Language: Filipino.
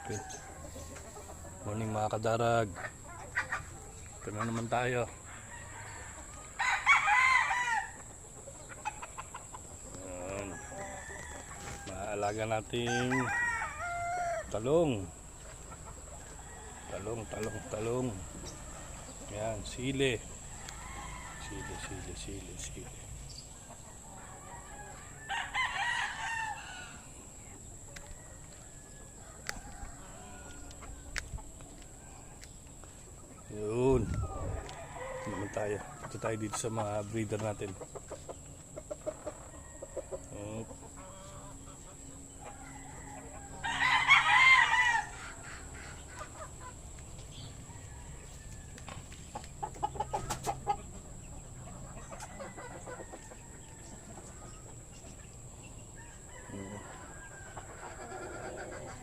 Okay. Morning mga kadarag. Ito na naman tayo. Ayan. Maalaga nating talong. Talong. Ayan, sili. Sili. Yun. Ito naman tayo. Ito tayo dito sa mga breeder natin.